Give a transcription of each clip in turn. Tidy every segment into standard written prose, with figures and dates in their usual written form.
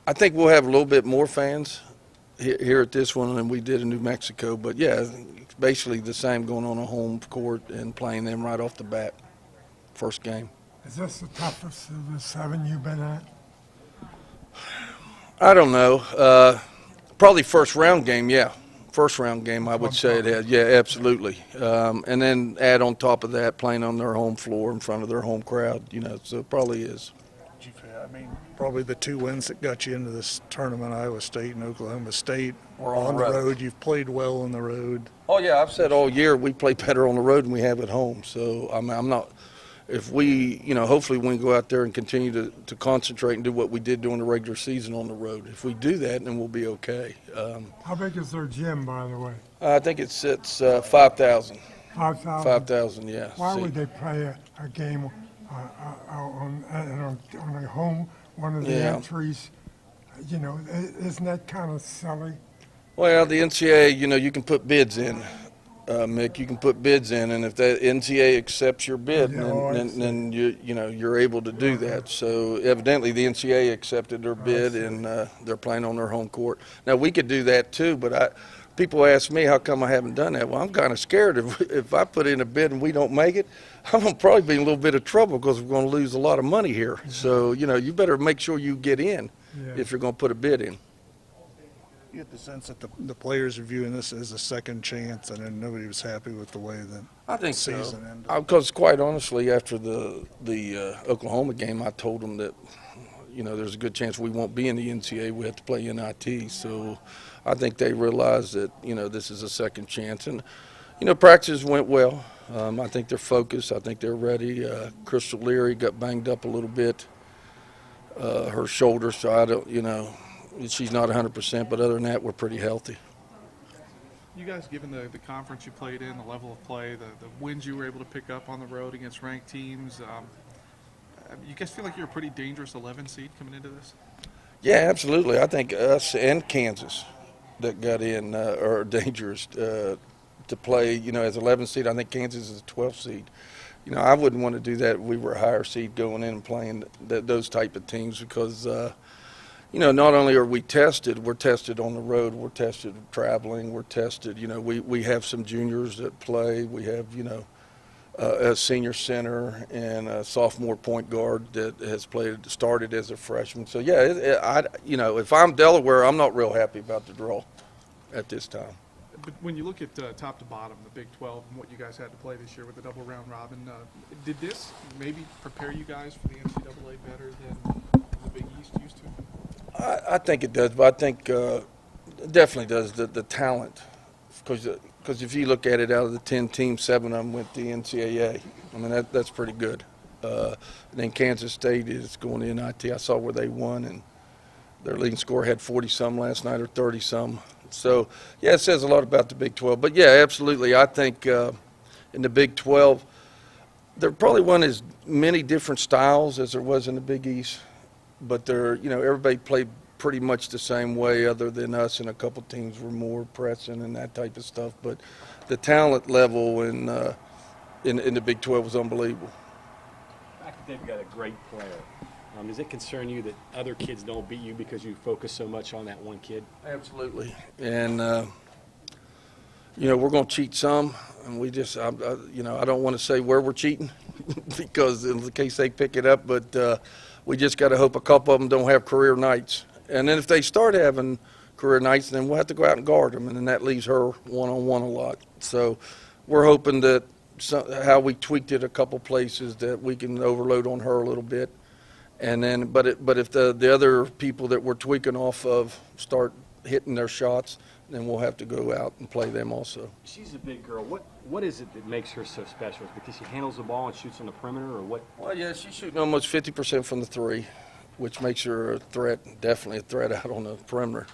I think we'll have a little bit more fans here at this one than we did in New Mexico. But, yeah, it's basically the same going on a home court and playing them right off the bat, first game. Is this the toughest of the 7 you've been at? I don't know. Probably first round game, yeah. First round game, I would say it has. Yeah, absolutely. And then add on top of that, playing on their home floor in front of their home crowd, so it probably is. Probably the 2 wins that got you into this tournament, Iowa State and Oklahoma State. Or on the road. You've played well on the road. Oh, yeah, I've said all year we play better on the road than we have at home. So, I'm not – if we, hopefully we can go out there and continue to concentrate and do what we did during the regular season on the road. If we do that, then we'll be okay. How big is their gym, by the way? I think it's 5,000. 5,000? 5,000, yeah. Why would they play a game on a home, one of the entries? Isn't that kind of silly? Well, the NCAA, you can put bids in, Mick. You can put bids in, and if the NCAA accepts your bid, then you're able to do that. So evidently the NCAA accepted their bid, and they're playing on their home court. Now we could do that too, but people ask me how come I haven't done that. Well, I'm kind of scared if I put in a bid and we don't make it, I'm gonna probably be in a little bit of trouble because we're going to lose a lot of money here. So you better make sure you get in if you're going to put a bid in. You get the sense that the players are viewing this as a second chance, and then nobody was happy with the way the season ended. Because quite honestly, after the Oklahoma game, I told them that there's a good chance we won't be in the NCAA. We have to play NIT. So I think they realize that this is a second chance, and practices went well. I think they're focused. I think they're ready. Crystal Leary got banged up a little bit, her shoulder, so I don't she's not 100%, but other than that, we're pretty healthy. You guys, given the conference you played in, the level of play, the wins you were able to pick up on the road against ranked teams, you guys feel like you're a pretty dangerous 11 seed coming into this? Yeah, absolutely. I think us and Kansas that got in are dangerous to play. As 11 seed, I think Kansas is a 12 seed. I wouldn't want to do that if we were a higher seed going in and playing those type of teams because not only are we tested, we're tested on the road, we're tested traveling, we're tested, we have some juniors that play, we have, a senior center and a sophomore point guard that has started as a freshman. So, yeah, if I'm Delaware, I'm not real happy about the draw at this time. But when you look at top to bottom, the Big 12 and what you guys had to play this year with the double round robin, did this maybe prepare you guys for the NCAA better than the Big East used to? I think it does, but I think it definitely does the talent. Because if you look at it, out of the 10 teams, 7 of them went to the NCAA. I mean, that's pretty good. Then Kansas State is going to NIT. I saw where they won, and their leading scorer had 40-some last night or 30-some. So, yeah, it says a lot about the Big 12. But, yeah, absolutely. I think in the Big 12, there probably wasn't as many different styles as there was in the Big East. But everybody played pretty much the same way other than us, and a couple teams were more pressing and that type of stuff. But the talent level in the Big 12 was unbelievable. The fact that they've got a great player, does it concern you that other kids don't beat you because you focus so much on that one kid? Absolutely. And, we're going to cheat some, and we just, I don't want to say where we're cheating because in case they pick it up, but we just got to hope a couple of them don't have career nights. And then if they start having career nights, then we'll have to go out and guard them, and then that leaves her one-on-one a lot. So we're hoping that how we tweaked it a couple places that we can overload on her a little bit. And then, but if the other people that we're tweaking off of start hitting their shots, then we'll have to go out and play them also. She's a big girl. What is it that makes her so special? Is it because she handles the ball and shoots on the perimeter, or what? Well, yeah, she's shooting almost 50% from the three, which makes her a threat, definitely a threat out on the perimeter.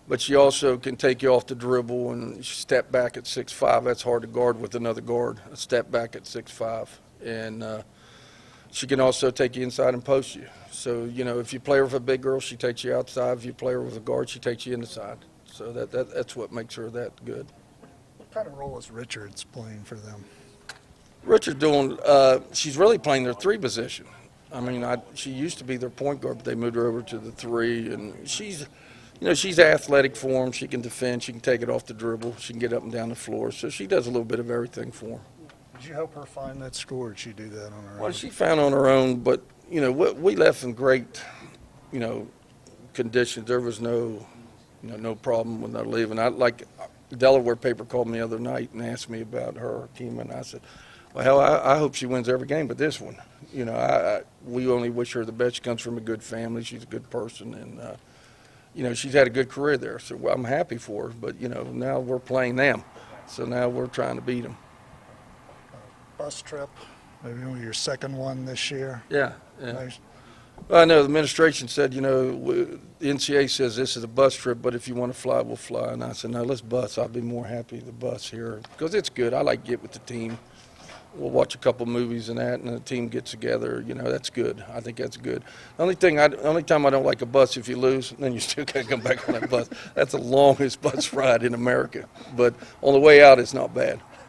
But she also can take you off the dribble and step back at 6'5". That's hard to guard with another guard, a step back at 6'5". And she can also take you inside and post you. So, if you play her with a big girl, she takes you outside. If you play her with a guard, she takes you inside. So that's what makes her that good. What kind of role is Richards playing for them? Richard's she's really playing their three position. I mean, she used to be their point guard, but they moved her over to the 3, and she's athletic for them. She can defend. She can take it off the dribble. She can get up and down the floor. So she does a little bit of everything for them. Did you help her find that score, or did she do that on her own? Well, she found on her own, but, we left in great, conditions. There was no problem with her leaving. The Delaware paper called me the other night and asked me about her, Kima, and I said, well, hell, I hope she wins every game but this one. We only wish her the best. She comes from a good family. She's a good person, and, she's had a good career there. So I'm happy for her, but, now we're playing them. So now we're trying to beat them. Bus trip, maybe only your second one this year. Yeah. Nice. Well, I know the administration said, the NCAA says this is a bus trip, but if you want to fly, we'll fly. And I said, no, let's bus. I'll be more happy to bus here because it's good. I like to get with the team. We'll watch a couple movies and that, and the team gets together. That's good. I think that's good. The only time I don't like a bus, if you lose, then you still got to come back on that bus. That's the longest bus ride in America. But on the way out, it's not bad.